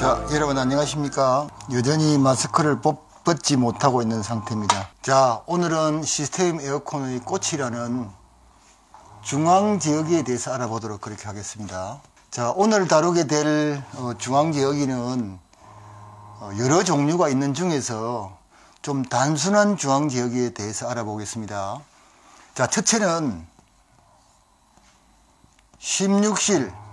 자, 여러분 안녕하십니까? 여전히 마스크를 벗지 못하고 있는 상태입니다. 자, 오늘은 시스템 에어컨의 꽃이라는 중앙제어기에 대해서 알아보도록 그렇게 하겠습니다. 자, 오늘 다루게 될 중앙제어기는 여러 종류가 있는 중에서 좀 단순한 중앙제어기에 대해서 알아보겠습니다. 자, 첫째는 16실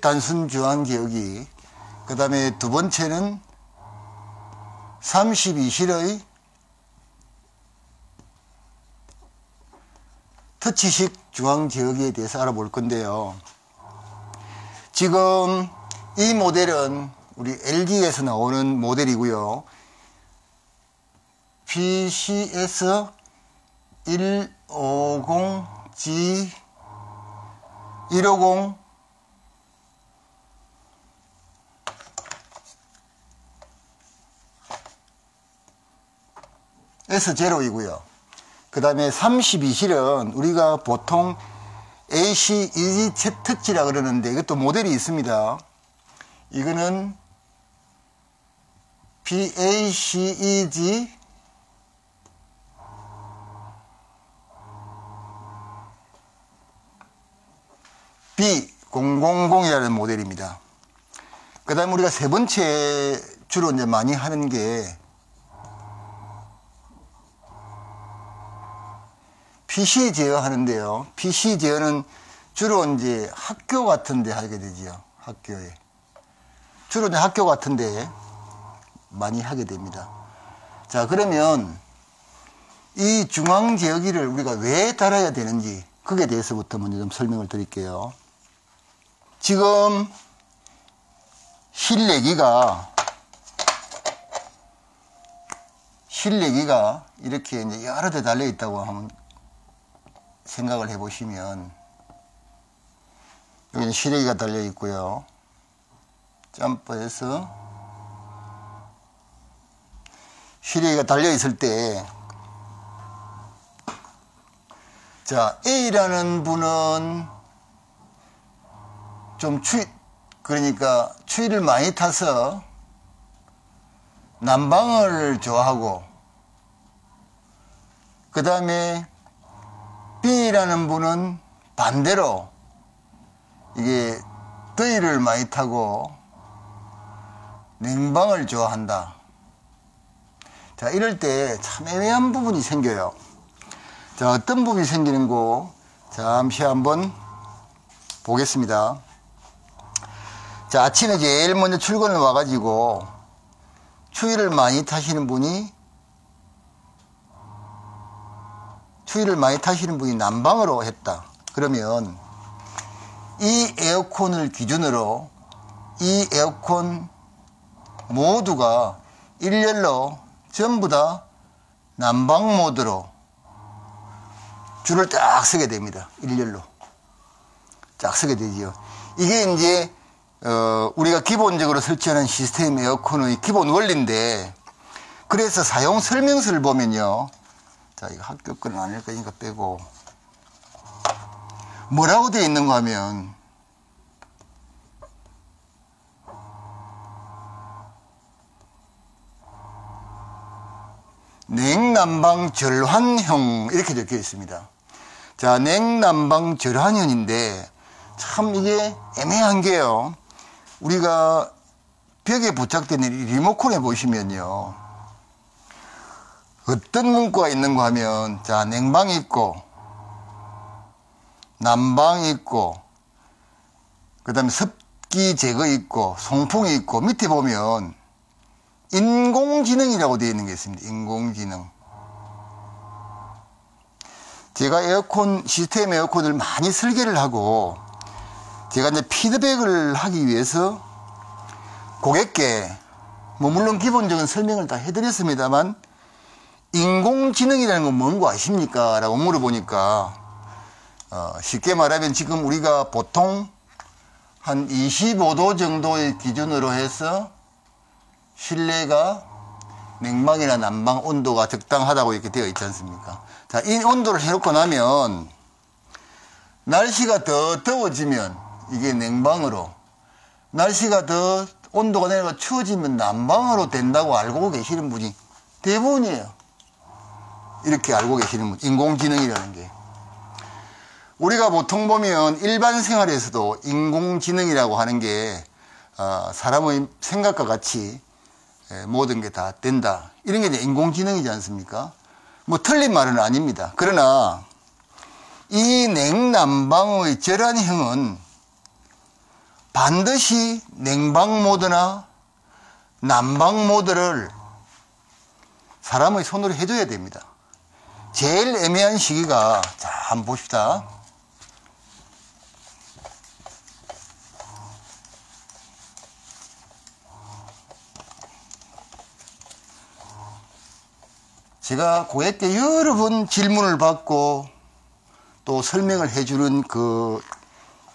단순 중앙제어기, 그 다음에 두 번째는 32실의 터치식 중앙제어기에 대해서 알아볼 건데요. 지금 이 모델은 우리 LG에서 나오는 모델이고요. PCS 150G 150 S0이고요. 그 다음에 32실은 우리가 보통 AC EZT치라 그러는데 이것도 모델이 있습니다. 이거는 BACEG B000이라는 모델입니다. 그 다음에 우리가 세 번째 주로 이제 많이 하는 게 PC 제어 하는데요. PC 제어는 주로 이제 학교 같은 데 하게 되지요. 학교에. 주로 이제 학교 같은 데 많이 하게 됩니다. 자, 그러면 이 중앙 제어기를 우리가 왜 달아야 되는지 그게 대해서부터 먼저 좀 설명을 드릴게요. 지금 실내기가 이렇게 이제 여러 대 달려 있다고 하면 생각을 해 보시면, 여기는 실내기가 달려 있고요. 점퍼해서 실내기가 달려 있을 때, 자, A라는 분은 좀 그러니까 추위를 많이 타서 난방을 좋아하고, 그 다음에 B라는 분은 반대로 이게 더위를 많이 타고 냉방을 좋아한다. 자, 이럴 때 참 애매한 부분이 생겨요. 자, 어떤 부분이 생기는 거 잠시 한번 보겠습니다. 자, 아침에 제일 먼저 출근을 와가지고 추위를 많이 타시는 분이 난방으로 했다. 그러면 이 에어컨을 기준으로 이 에어컨 모두가 일렬로 전부 다 난방 모드로 줄을 딱 서게 됩니다. 일렬로 딱 서게 되지요. 이게 이제 우리가 기본적으로 설치하는 시스템 에어컨의 기본 원리인데, 그래서 사용 설명서를 보면요. 자, 이거 학교 거는 아닐 거니까 빼고, 뭐라고 되어 있는가 하면, 냉난방 절환형 이렇게 적혀 있습니다. 자, 냉난방 절환형인데 참 이게 애매한 게요. 우리가 벽에 부착되어 있는 리모컨에 보시면요, 어떤 문구가 있는가 하면, 자, 냉방이 있고 난방이 있고, 그 다음에 습기 제거 있고 송풍이 있고, 밑에 보면 인공지능이라고 되어 있는 게 있습니다. 인공지능. 제가 시스템 에어컨을 많이 설계를 하고, 제가 이제 피드백을 하기 위해서 고객께 물론 기본적인 설명을 다 해드렸습니다만, 인공지능이라는 건 뭔고 아십니까? 라고 물어보니까, 쉽게 말하면 지금 우리가 보통 한 25도 정도의 기준으로 해서 실내가 냉방이나 난방 온도가 적당하다고 이렇게 되어 있지 않습니까? 자, 이 온도를 해놓고 나면 날씨가 더 더워지면 이게 냉방으로, 날씨가 더 온도가 내려가 추워지면 난방으로 된다고 알고 계시는 분이 대부분이에요. 이렇게 알고 계시는 분, 인공지능이라는 게. 우리가 보통 보면 일반 생활에서도 인공지능이라고 하는 게 사람의 생각과 같이 모든 게 다 된다, 이런 게 이제 인공지능이지 않습니까? 뭐 틀린 말은 아닙니다. 그러나 이 냉난방의 절환형은 반드시 냉방 모드나 난방 모드를 사람의 손으로 해줘야 됩니다. 제일 애매한 시기가, 자, 한번 봅시다. 제가 고액 때 여러 번 질문을 받고 또 설명을 해주는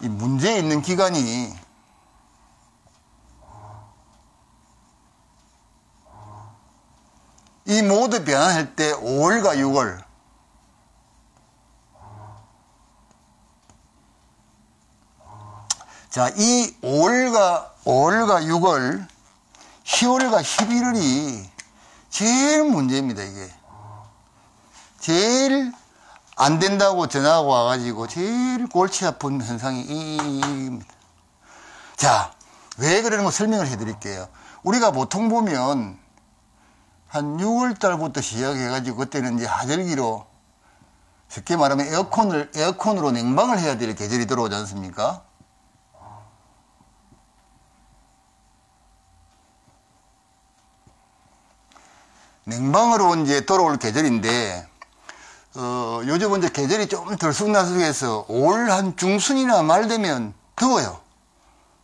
이 문제에 있는 기간이 이 모드 변환할 때 5월과 6월, 자, 이 5월과 6월, 10월과 11월이 제일 문제입니다. 이게 제일 안 된다고 전화가 와가지고 제일 골치 아픈 현상이 이입니다. 자, 왜 그러는 거 설명을 해드릴게요. 우리가 보통 보면 한 6월 달부터 시작해가지고 그때는 이제 하절기로, 쉽게 말하면 에어컨으로 냉방을 해야 될 계절이 들어오지 않습니까? 냉방으로 이제 돌아올 계절인데, 요즘은 이제 계절이 좀 들쑥날쑥해서 올 한 중순이나 말 되면 더워요.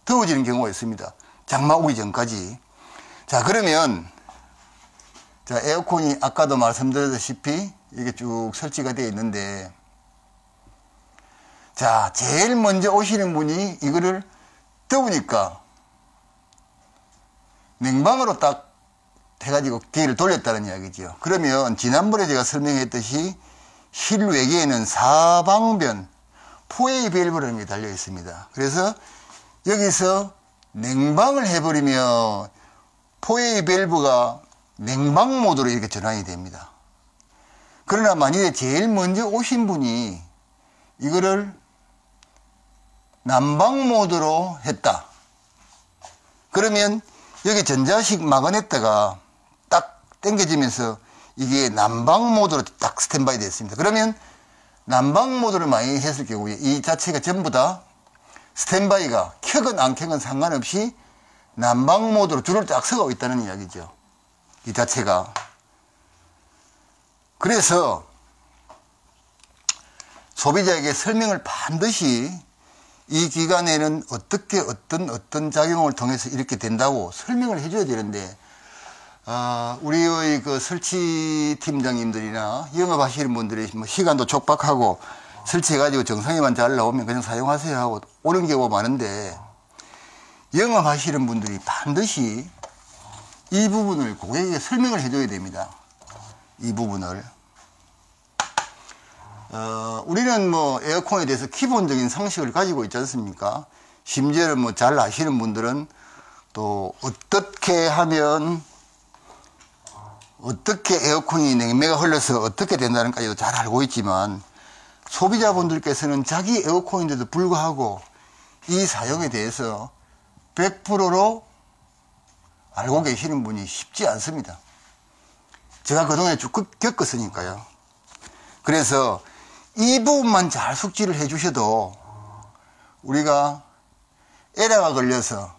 더워지는 경우가 있습니다. 장마 오기 전까지. 자, 그러면, 자, 에어컨이 아까도 말씀드렸다시피 이게 쭉 설치가 되어 있는데, 자, 제일 먼저 오시는 분이 이거를 더우니까 냉방으로 딱 해가지고 기계를 돌렸다는 이야기죠. 그러면 지난번에 제가 설명했듯이 실외계에는 사방변 포에이 밸브라는 게 달려 있습니다. 그래서 여기서 냉방을 해버리면 포에이 밸브가 냉방 모드로 이렇게 전환이 됩니다. 그러나 만약에 제일 먼저 오신 분이 이거를 난방 모드로 했다. 그러면 여기 전자식 마그넷대가 딱 당겨지면서 이게 난방 모드로 딱 스탠바이 됐습니다. 그러면 난방 모드를 많이 했을 경우에 이 자체가 전부 다 스탠바이가 켜건 안 켜건 상관없이 난방 모드로 줄을 딱 서고 있다는 이야기죠. 이 자체가. 그래서 소비자에게 설명을 반드시 이 기간에는 어떻게 어떤 작용을 통해서 이렇게 된다고 설명을 해줘야 되는데, 우리의 그 설치 팀장님들이나 영업하시는 분들이 뭐 시간도 촉박하고 설치해가지고 정상에만 잘 나오면 그냥 사용하세요 하고 오는 경우가 많은데, 영업하시는 분들이 반드시 이 부분을 고객에게 설명을 해줘야 됩니다. 이 부분을. 우리는 뭐 에어컨에 대해서 기본적인 상식을 가지고 있지 않습니까? 심지어는 뭐 잘 아시는 분들은 또 어떻게 하면 어떻게 에어컨이 냉매가 흘러서 어떻게 된다는까지도 잘 알고 있지만, 소비자분들께서는 자기 에어컨인데도 불구하고 이 사용에 대해서 100%로 알고 계시는 분이 쉽지 않습니다. 제가 그동안에 쭉 겪었으니까요. 그래서 이 부분만 잘 숙지를 해 주셔도 우리가 에러가 걸려서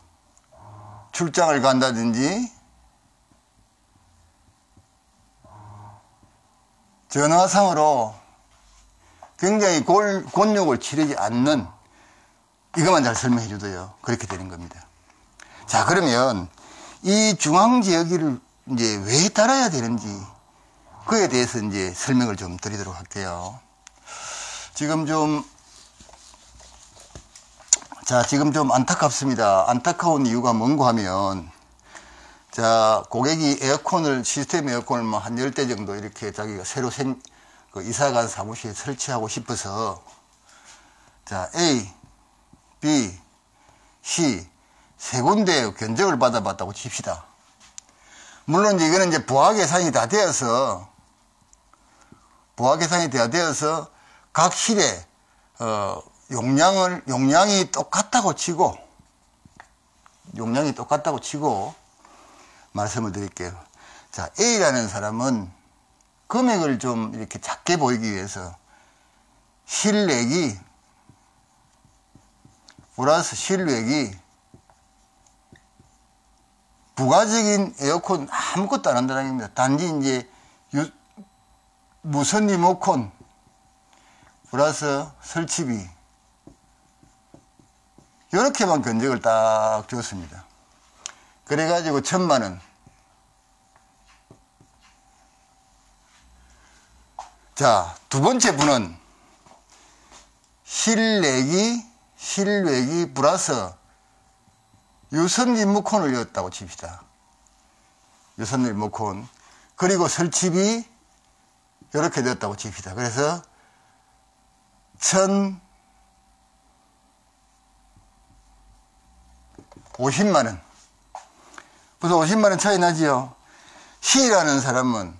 출장을 간다든지 전화상으로 굉장히 곤욕을 치르지 않는, 이것만 잘 설명해 줘도요, 그렇게 되는 겁니다. 자, 그러면 이 중앙지 여기를 이제 왜 달아야 되는지 그에 대해서 이제 설명을 좀 드리도록 할게요. 지금 좀 안타깝습니다. 안타까운 이유가 뭔가 하면, 자, 고객이 시스템 에어컨을 뭐 한 10대 정도 이렇게 자기가 새로 이사 간 사무실에 설치하고 싶어서, 자, A, B, C, 세 군데 견적을 받아봤다고 칩시다. 물론 이거는 이제 부하 계산이 다 되어서, 각 실에, 용량이 똑같다고 치고, 말씀을 드릴게요. 자, A라는 사람은 금액을 좀 이렇게 작게 보이기 위해서 실내기 플러스 실외기 부가적인 에어컨 아무것도 안 한다는 겁니다. 단지 이제 무선 리모컨 플러스 설치비 이렇게만 견적을 딱 줬습니다. 그래가지고 1000만원. 자, 두 번째 분은 실외기 플러스 유선 리모컨을 넣었다고 칩시다. 유선 리모컨. 그리고 설치비 이렇게 넣었다고 칩시다. 그래서 1050만원. 벌써 50만원 차이 나지요. C라는 사람은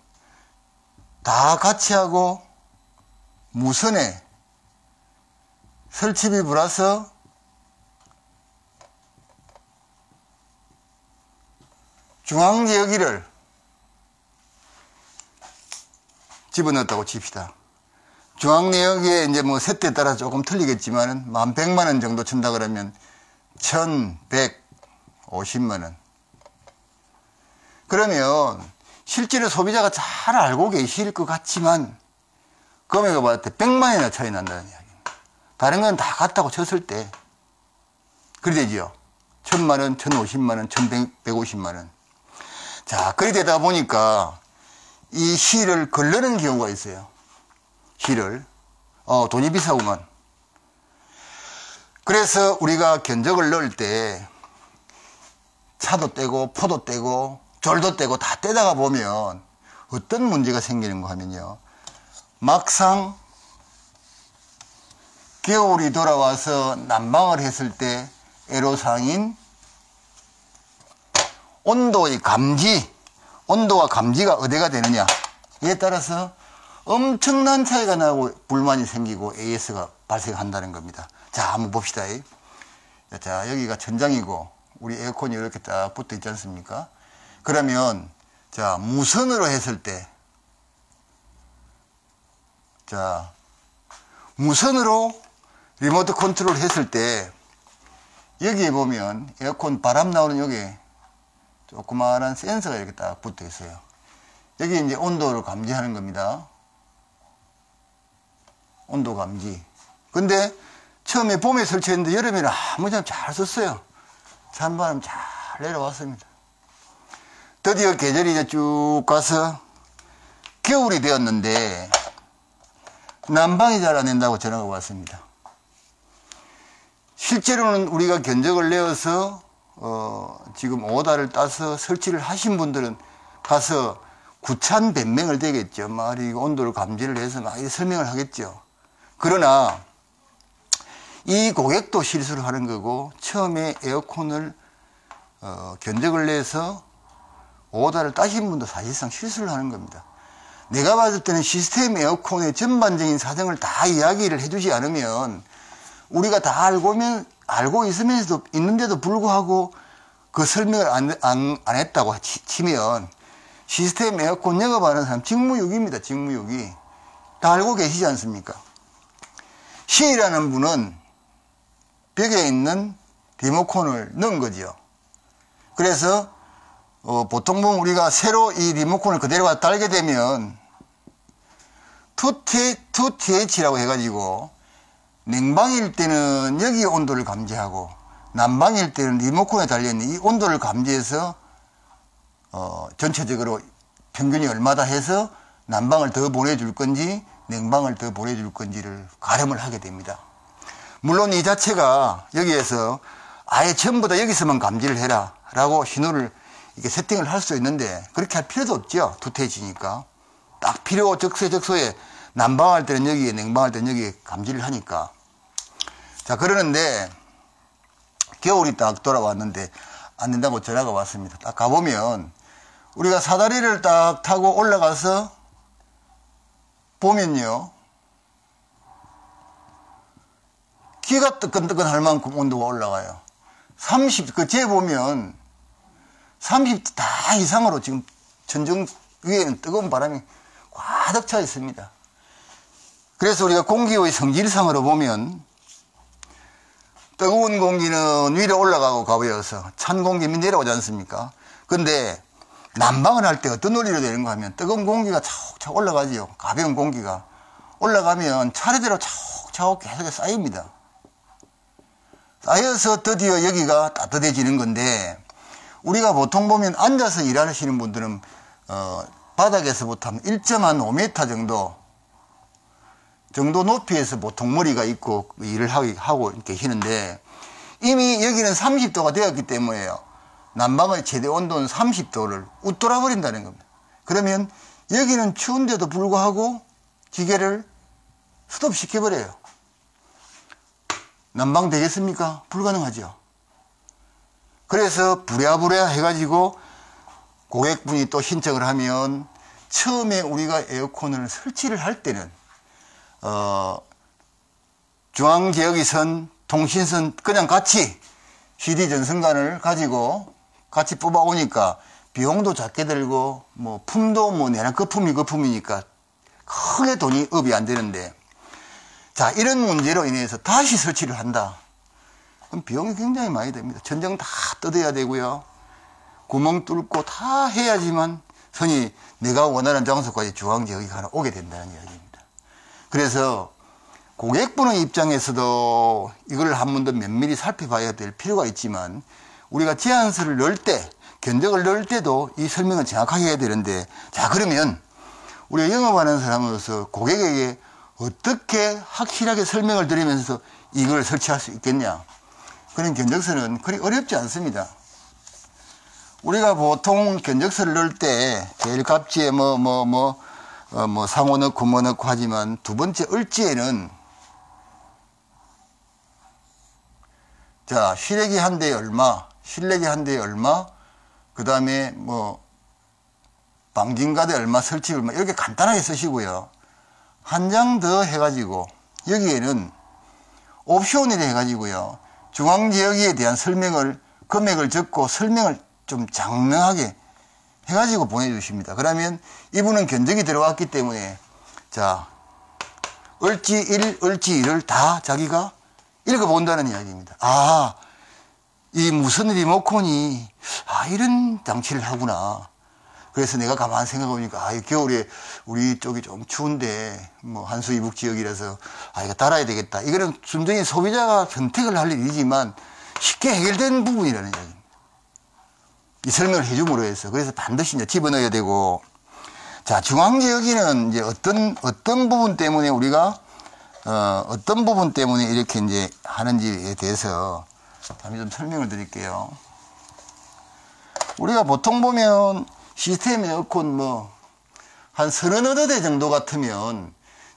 다 같이 하고 무선에 설치비 플러스 중앙제어기를 집어넣었다고 칩시다. 중앙내역에 이제 뭐 세대에 따라 조금 틀리겠지만 1100만원 정도 춘다 그러면 1150만원. 그러면 실제로 소비자가 잘 알고 계실 것 같지만 금액을 봤을 때 100만원이나 차이 난다는 이야기입니다. 다른 건 다 같다고 쳤을 때 그리 되지요. 1000만원, 1050만원, 1150만원. 자, 그리 되다 보니까 이 C를 걸르는 경우가 있어요. C를. 돈이 비싸구만. 그래서 우리가 견적을 넣을 때 차도 떼고 포도 떼고 졸도 떼고 다 떼다가 보면 어떤 문제가 생기는가 하면요. 막상 겨울이 돌아와서 난방을 했을 때 애로사항인 온도와 감지가 어디가 되느냐 이에 따라서 엄청난 차이가 나고 불만이 생기고 AS가 발생한다는 겁니다. 자, 한번 봅시다. 자, 여기가 천장이고 우리 에어컨이 이렇게 딱 붙어 있지 않습니까? 그러면 자, 무선으로 했을 때, 자, 무선으로 리모트 컨트롤 했을 때 여기에 보면 에어컨 바람 나오는 여기에 조그마한 센서가 이렇게 딱 붙어 있어요. 여기 이제 온도를 감지하는 겁니다. 온도 감지. 근데 처음에 봄에 설치했는데 여름에는 아무튼 잘 썼어요. 찬바람 잘 내려왔습니다. 드디어 계절이 이제 쭉 가서 겨울이 되었는데 난방이 잘 안 된다고 전화가 왔습니다. 실제로는 우리가 견적을 내어서 지금 오다를 따서 설치를 하신 분들은 가서 구찬 변명을 되겠죠. 말이 온도를 감지를 해서 막 설명을 하겠죠. 그러나 이 고객도 실수를 하는 거고 처음에 에어컨을 견적을 내서 오다를 따신 분도 사실상 실수를 하는 겁니다. 내가 봤을 때는 시스템 에어컨의 전반적인 사정을 다 이야기를 해주지 않으면 우리가 다 알고 있는데도 불구하고 그 설명을 안 했다고 치면 시스템 에어컨 영업하는 사람 직무유기입니다. 직무유기. 다 알고 계시지 않습니까? C라는 분은 벽에 있는 리모컨을 넣은 거죠. 그래서 보통 보면 우리가 새로 이 리모컨을 그대로 갖다 달게 되면 2TH라고 해가지고 냉방일 때는 여기 온도를 감지하고 난방일 때는 리모컨에 달려있는 이 온도를 감지해서 전체적으로 평균이 얼마다 해서 난방을 더 보내줄 건지 냉방을 더 보내줄 건지를 가름을 하게 됩니다. 물론 이 자체가 여기에서 아예 전부 다 여기서만 감지를 해라 라고 신호를 이렇게 세팅을 할 수 있는데 그렇게 할 필요도 없죠. 두터워지니까. 딱 필요 적소에 난방할 때는 여기에, 냉방할 때는 여기에 감지를 하니까. 자, 그러는데 겨울이 딱 돌아왔는데 안 된다고 전화가 왔습니다. 딱 가보면 우리가 사다리를 딱 타고 올라가서 보면요, 기가 뜨끈뜨끈 할 만큼 온도가 올라가요. 30, 재보면 30도 다 이상으로 지금 천정 위에는 뜨거운 바람이 가득 차 있습니다. 그래서 우리가 공기의 성질상으로 보면 뜨거운 공기는 위로 올라가고 가보여서 찬 공기 밑 내려오지 않습니까? 근데 난방을 할 때 어떤 논리로 되는가 하면 뜨거운 공기가 차곡차곡 올라가지요. 가벼운 공기가 올라가면 차례대로 차곡차곡 계속 쌓입니다. 쌓여서 드디어 여기가 따뜻해지는 건데, 우리가 보통 보면 앉아서 일하시는 분들은 바닥에서부터 한 1.5m 정도 높이에서 보통 머리가 있고 일을 하고 계시는데, 이미 여기는 30도가 되었기 때문에요. 난방의 최대 온도는 30도를 웃돌아 버린다는 겁니다. 그러면 여기는 추운데도 불구하고 기계를 스톱시켜버려요. 난방 되겠습니까? 불가능하죠. 그래서 부랴부랴 해가지고 고객분이 또 신청을 하면, 처음에 우리가 에어컨을 설치를 할 때는 중앙지역위선, 통신선 그냥 같이 CD 전선관을 가지고 같이 뽑아오니까 비용도 작게 들고 뭐 품도 뭐 내나 거품이니까 크게 돈이 업이 안 되는데, 자, 이런 문제로 인해서 다시 설치를 한다. 그럼 비용이 굉장히 많이 됩니다. 천정 다 뜯어야 되고요. 구멍 뚫고 다 해야지만 선이 내가 원하는 장소까지 중앙지역이 하나 오게 된다는 이야기입니다. 그래서 고객분의 입장에서도 이걸 한 번 더 면밀히 살펴봐야 될 필요가 있지만, 우리가 제안서를 넣을 때, 견적을 넣을 때도 이 설명을 정확하게 해야 되는데, 자, 그러면 우리가 영업하는 사람으로서 고객에게 어떻게 확실하게 설명을 드리면서 이걸 설치할 수 있겠냐? 그런 견적서는 그리 어렵지 않습니다. 우리가 보통 견적서를 넣을 때 제일 갑지에 상호 넣고 뭐 넣고 하지만, 두 번째 을지에는 자, 실외기 한 대에 얼마, 실내기 한 대에 얼마, 그 다음에 뭐 방진가대 얼마, 설치 얼마, 이렇게 간단하게 쓰시고요. 한 장 더 해가지고 여기에는 옵션이라 해가지고요, 중앙지역에 대한 설명을, 금액을 적고 설명을 좀 장명하게 해가지고 보내주십니다. 그러면 이분은 견적이 들어왔기 때문에, 자, 을지 1, 을지 2를 다 자기가 읽어본다는 이야기입니다. 아, 이 무선 리모컨이 이런 장치를 하구나. 그래서 내가 가만히 생각해보니까 겨울에 우리 쪽이 좀 추운데 뭐 한수 이북 지역이라서 이거 따라야 되겠다. 이거는 순전히 소비자가 선택을 할 일이지만 쉽게 해결된 부분이라는 이야기입니다. 이 설명을 해줌으로 해서. 그래서 반드시 이제 집어넣어야 되고, 자, 중앙지역에는 이제 어떤 부분 때문에 우리가 어떤 부분 때문에 이렇게 이제 하는지에 대해서 잠시 좀 설명을 드릴게요. 우리가 보통 보면 시스템 에어컨 한 30대 정도 같으면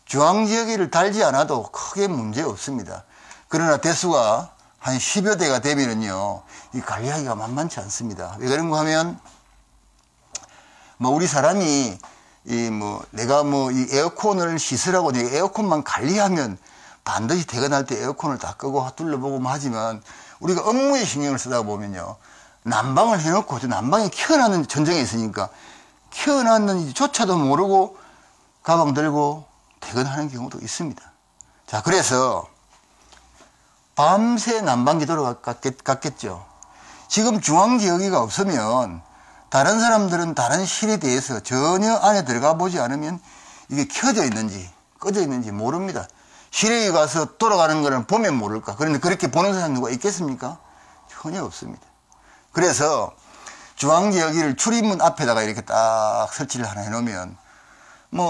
중앙지역을 달지 않아도 크게 문제 없습니다. 그러나 대수가 한 10여 대가 되면은요, 이 관리하기가 만만치 않습니다. 왜 그런가 하면, 우리 사람이 내가 이 에어컨을 시설하고 내가 에어컨만 관리하면 반드시 퇴근할 때 에어컨을 다 끄고 둘러보고 하지만, 우리가 업무에 신경을 쓰다 보면요, 난방을 해놓고 난방이 켜놨는 전정에 있으니까 켜놨는지조차도 모르고 가방 들고 퇴근하는 경우도 있습니다. 자, 그래서 밤새 난방기 돌아갔겠죠. 지금 중앙지역이가 없으면 다른 사람들은 다른 실에 대해서 전혀 안에 들어가 보지 않으면 이게 켜져 있는지 꺼져 있는지 모릅니다. 실에 가서 돌아가는 거는 보면 모를까. 그런데 그렇게 보는 사람 누가 있겠습니까? 전혀 없습니다. 그래서 중앙지역을 출입문 앞에다가 이렇게 딱 설치를 하나 해놓으면,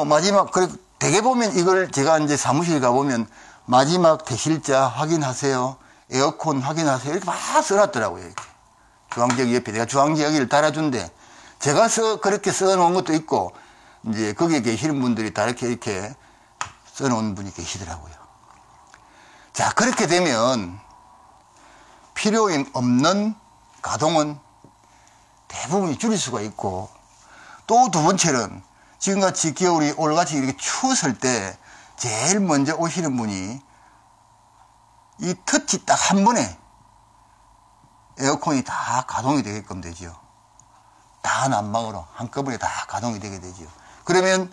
마지막, 대개 보면 이걸 제가 이제 사무실 가보면 마지막 대실자 확인하세요, 에어컨 확인하세요, 이렇게 막 써놨더라고요. 이렇게. 중앙지역 옆에 내가 중앙지역을 달아준대. 제가 그렇게 써놓은 것도 있고, 이제 거기에 계시는 분들이 다 이렇게 써놓은 분이 계시더라고요. 자, 그렇게 되면 필요 없는 가동은 대부분이 줄일 수가 있고, 또 두 번째는 지금같이 겨울이 올같이 이렇게 추웠을 때 제일 먼저 오시는 분이 이 터치 딱 한 번에 에어컨이 다 가동이 되게끔 되죠. 다 난방으로 한꺼번에 다 가동이 되게 되죠. 그러면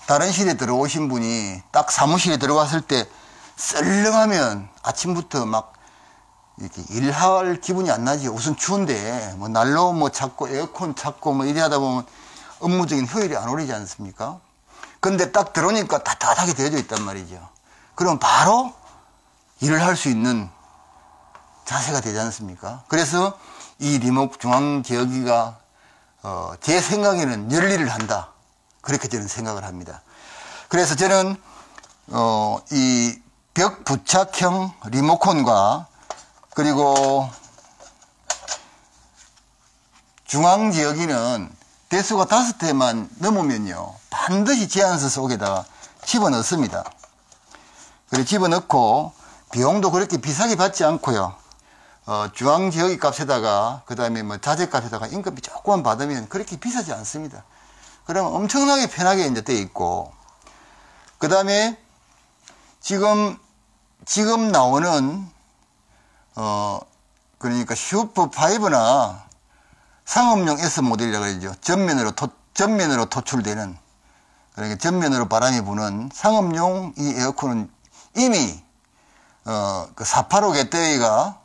다른 실에 들어오신 분이 딱 사무실에 들어갔을 때 썰렁하면 아침부터 막 이렇게 일할 기분이 안 나지. 우선 추운데 뭐 난로 뭐 찾고 에어컨 찾고 뭐 이래 하다 보면 업무적인 효율이 안 오르지 않습니까? 근데 딱 들어오니까 따뜻하게 되어져 있단 말이죠. 그럼 바로 일을 할 수 있는 자세가 되지 않습니까? 그래서 이 리모컨 중앙지역기가 제 생각에는 열일을 한다. 그렇게 저는 생각을 합니다. 그래서 저는 이 벽 부착형 리모컨과 그리고 중앙지역기는 대수가 5대만 넘으면요 반드시 제한서 속에다가 집어넣습니다. 그래 집어넣고 비용도 그렇게 비싸게 받지 않고요. 중앙지역기 값에다가 그 다음에 뭐 자재값에다가 임금비 조금만 받으면 그렇게 비싸지 않습니다. 그러면 엄청나게 편하게 이제 돼 있고, 그 다음에 지금 나오는 그러니까 슈퍼5나 상업용 S 모델이라고 그러죠. 전면으로 토출되는, 그러니까 전면으로 바람이 부는 상업용 이 에어컨은 이미 그 485 겟데이가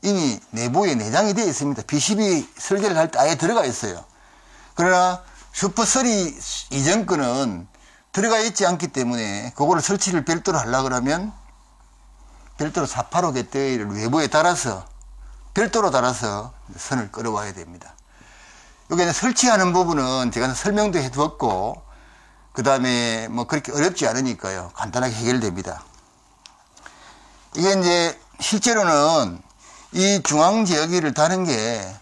이미 내부에 내장이 되어 있습니다. PCB 설계를 할 때 아예 들어가 있어요. 그러나 슈퍼3 이전 거는 들어가 있지 않기 때문에 그거를 설치를 별도로 하려고 그러면 별도로 485 겟데이를 외부에 달아서 별도로 달아서 선을 끌어와야 됩니다. 여기 설치하는 부분은 제가 설명도 해두었고, 그 다음에 뭐 그렇게 어렵지 않으니까요. 간단하게 해결됩니다. 이게 이제 실제로는 이 중앙지역기를 다는 게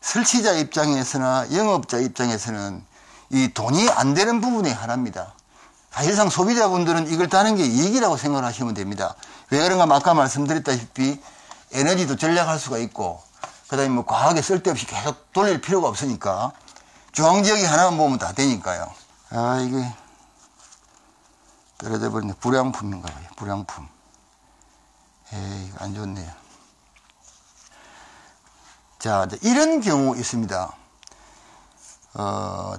설치자 입장에서나 영업자 입장에서는 이 돈이 안 되는 부분이 하나입니다. 사실상 소비자분들은 이걸 다는 게 이익이라고 생각을 하시면 됩니다. 왜 그런가 하면 아까 말씀드렸다시피 에너지도 절약할 수가 있고, 그 다음에 뭐 과하게 쓸데없이 계속 돌릴 필요가 없으니까 중앙지역기 하나만 보면 다 되니까요. 아, 이게 떨어져 버렸네. 불량품인가 봐요. 불량품. 에이, 이거 안 좋네요. 자, 이제 이런 경우 있습니다.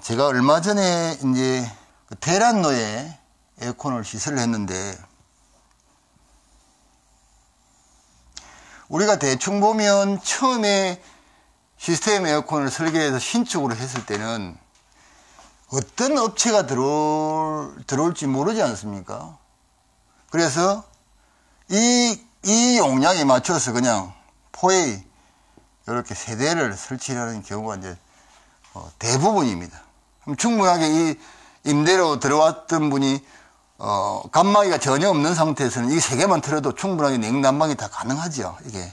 제가 얼마 전에 이제 테란노에 에어컨을 시설을 했는데, 우리가 대충 보면 처음에 시스템 에어컨을 설계해서 신축으로 했을 때는 어떤 업체가 들어올지 모르지 않습니까? 그래서 이 용량에 맞춰서 그냥 포에 이렇게 세대를 설치하는 경우가 이제 대부분입니다. 그럼 충분하게 이 임대로 들어왔던 분이 간막이가 전혀 없는 상태에서는 이 세 개만 틀어도 충분하게 냉난방이 다 가능하죠. 이게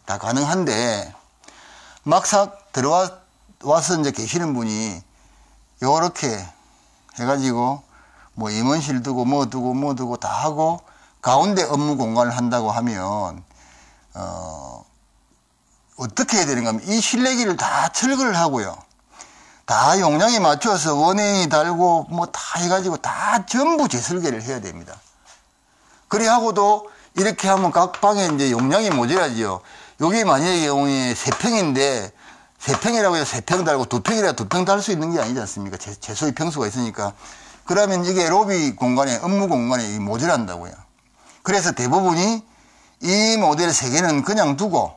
다 가능한데, 막상 들어와서 이제 계시는 분이 요렇게 해가지고 뭐 임원실 두고 뭐 두고 다 하고 가운데 업무 공간을 한다고 하면 어떻게 해야 되는가 하면 이 실내기를 다 철거를 하고요. 다 용량에 맞춰서 원행이 달고 뭐 다 해가지고 다 전부 재설계를 해야 됩니다. 그래 하고도 이렇게 하면 각 방에 이제 용량이 모자라지요. 여기 만약에 경우에 3평인데 3평이라고 해서 3평 달고 2평이라 2평 달 수 있는 게 아니지 않습니까? 최소의 평수가 있으니까. 그러면 이게 로비 공간에, 업무 공간에 모자란다고요. 그래서 대부분이 이 모델 3개는 그냥 두고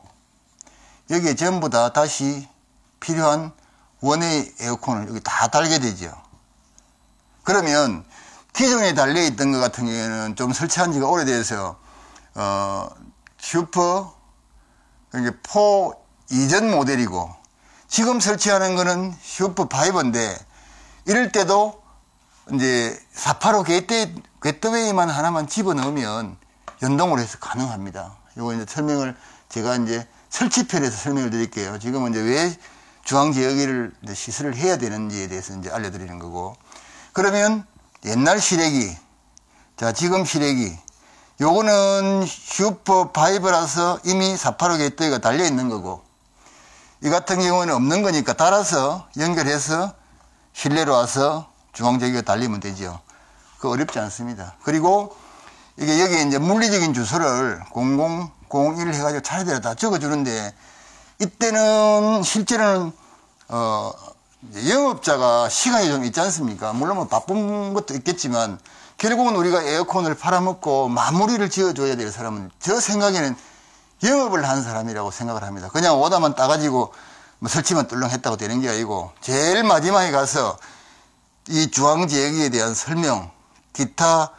여기에 전부 다 다시 필요한 원의 에어컨을 여기 다 달게 되죠. 그러면 기존에 달려있던 것 같은 경우에는 좀 설치한 지가 오래돼서 슈퍼 그러니까 4 이전 모델이고, 지금 설치하는 거는 슈퍼 5인데 이럴 때도 이제 485 겟웨이만 하나만 집어넣으면 연동을 해서 가능합니다. 이거 이제 설명을 제가 이제 설치편에서 설명을 드릴게요. 지금은 이제 왜 중앙지역을 시설을 해야 되는지에 대해서 이제 알려드리는 거고. 그러면 옛날 시래기, 자, 지금 시래기, 요거는 슈퍼5라서 이미 485 게이트웨이가 달려 있는 거고, 이 같은 경우는 없는 거니까 달아서 연결해서 실내로 와서 중앙지역에 달리면 되죠. 그 어렵지 않습니다. 그리고 이게 여기 이제 물리적인 주소를 0001 해가지고 차례대로 다 적어주는데, 이때는 실제로는 영업자가 시간이 좀 있지 않습니까? 물론 뭐 바쁜 것도 있겠지만 결국은 우리가 에어컨을 팔아먹고 마무리를 지어줘야 될 사람은 저 생각에는 영업을 한 사람이라고 생각을 합니다. 그냥 오다만 따가지고 뭐 설치만 뚫렁 했다고 되는 게 아니고 제일 마지막에 가서 이 중앙지역에 대한 설명, 기타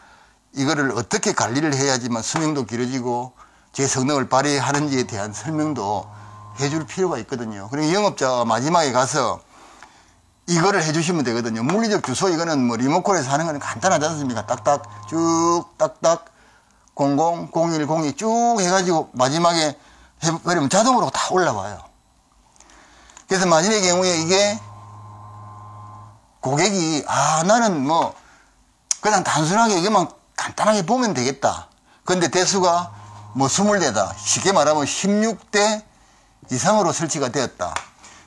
이거를 어떻게 관리를 해야지만 수명도 길어지고 제 성능을 발휘하는지에 대한 설명도 해줄 필요가 있거든요. 그리고 영업자가 마지막에 가서 이거를 해주시면 되거든요. 물리적 주소 이거는 뭐 리모컨에서 하는 거는 간단하지 않습니까? 딱딱 쭉 딱딱 00, 01, 02 쭉 해가지고 마지막에 해버리면 자동으로 다 올라와요. 그래서 만일의 경우에 이게 고객이 나는 뭐 그냥 단순하게 이것만 간단하게 보면 되겠다. 근데 대수가 뭐 24다. 쉽게 말하면 16대 이상으로 설치가 되었다.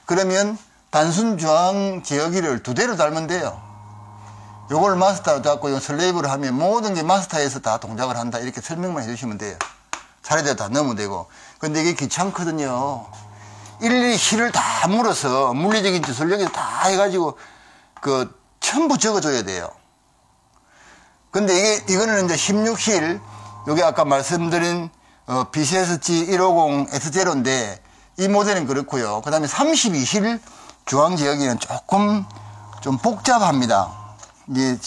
그러면 단순 중앙 지역기를 2대로 달면 돼요. 요걸 마스터 잡고 슬레이브를 하면 모든 게 마스터에서 다 동작을 한다. 이렇게 설명만 해주시면 돼요. 차례대로 다 넣으면 되고. 근데 이게 귀찮거든요. 일일이 실을 다 물어서 물리적인 주소를 여기서 다 해가지고 전부 적어줘야 돼요. 근데 이거는 이제 16실, 요게 아까 말씀드린 BCSG 150 S0인데 이 모델은 그렇고요. 그 다음에 32실 중앙지역에는 조금 좀 복잡합니다. 이제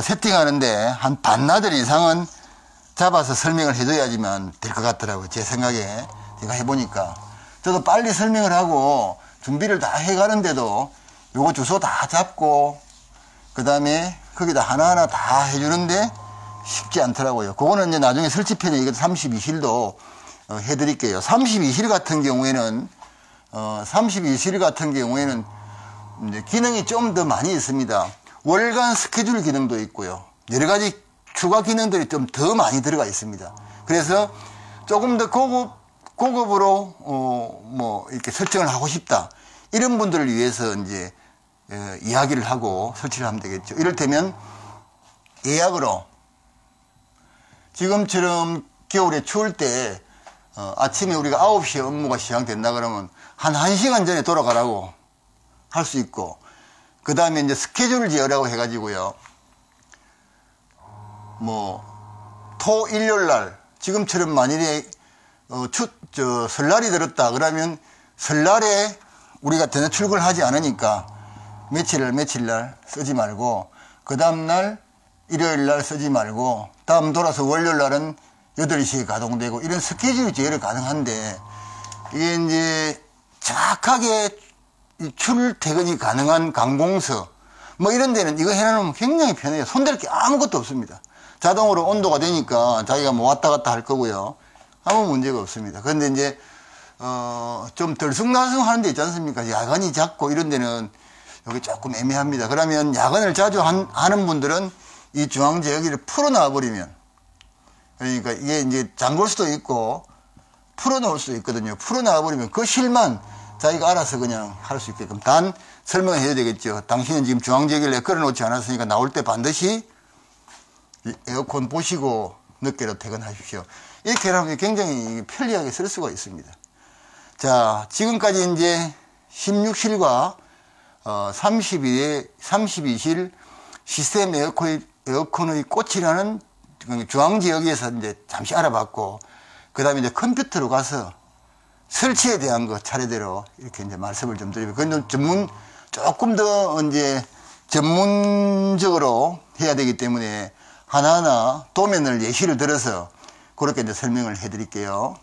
세팅하는데 한 반나절 이상은 잡아서 설명을 해줘야지만 될 것 같더라고요. 제 생각에. 제가 해보니까. 저도 빨리 설명을 하고 준비를 다 해가는데도 요거 주소 다 잡고 그 다음에 거기다 하나하나 다 해주는데 쉽지 않더라고요. 그거는 이제 나중에 설치편에 이거 32실도 해드릴게요. 32실 같은 경우에는 이제 기능이 좀 더 많이 있습니다. 월간 스케줄 기능도 있고요. 여러 가지 추가 기능들이 좀 더 많이 들어가 있습니다. 그래서 조금 더 고급으로 뭐 이렇게 설정을 하고 싶다. 이런 분들을 위해서 이제 이야기를 하고 설치를 하면 되겠죠. 이를테면 예약으로 지금처럼 겨울에 추울 때 아침에 우리가 9시에 업무가 시작된다 그러면 한 1시간 전에 돌아가라고 할 수 있고, 그 다음에 이제 스케줄을 지으라고 해가지고요. 뭐, 토, 일요일 날, 지금처럼 만일에, 설날이 들었다 그러면 설날에 우리가 전혀 출근을 하지 않으니까 며칠 날 쓰지 말고, 그 다음날 일요일 날 쓰지 말고, 다음 돌아서 월요일 날은 8시에 가동되고, 이런 스케줄 제어가 가능한데, 이게 이제 정확하게 출퇴근이 가능한 관공서, 뭐 이런 데는 이거 해놓으면 굉장히 편해요. 손댈 게 아무것도 없습니다. 자동으로 온도가 되니까 자기가 뭐 왔다 갔다 할 거고요. 아무 문제가 없습니다. 그런데 이제, 좀 들쑥날쑥 하는 데 있지 않습니까? 야간이 작고 이런 데는 여기 조금 애매합니다. 그러면 야간을 자주 하는 분들은 이 중앙제 여기를 풀어놔 버리면, 그러니까 이게 이제 잠글 수도 있고 풀어놓을 수도 있거든요. 풀어놔 버리면 그 실만 자기가 알아서 그냥 할 수 있게끔 단 설명을 해야 되겠죠. 당신은 지금 중앙제기를 걸어놓지 않았으니까 나올 때 반드시 에어컨 보시고 늦게로 퇴근하십시오. 이렇게 하면 굉장히 편리하게 쓸 수가 있습니다. 자, 지금까지 이제 16실과 32실 시스템 에어컨의 꽃이라는 중앙지역에서 이제 잠시 알아봤고, 그 다음에 이제 컴퓨터로 가서 설치에 대한 거 차례대로 이렇게 이제 말씀을 좀 드리고, 그건 조금 더 이제 전문적으로 해야 되기 때문에 하나하나 도면을 예시를 들어서 그렇게 이제 설명을 해 드릴게요.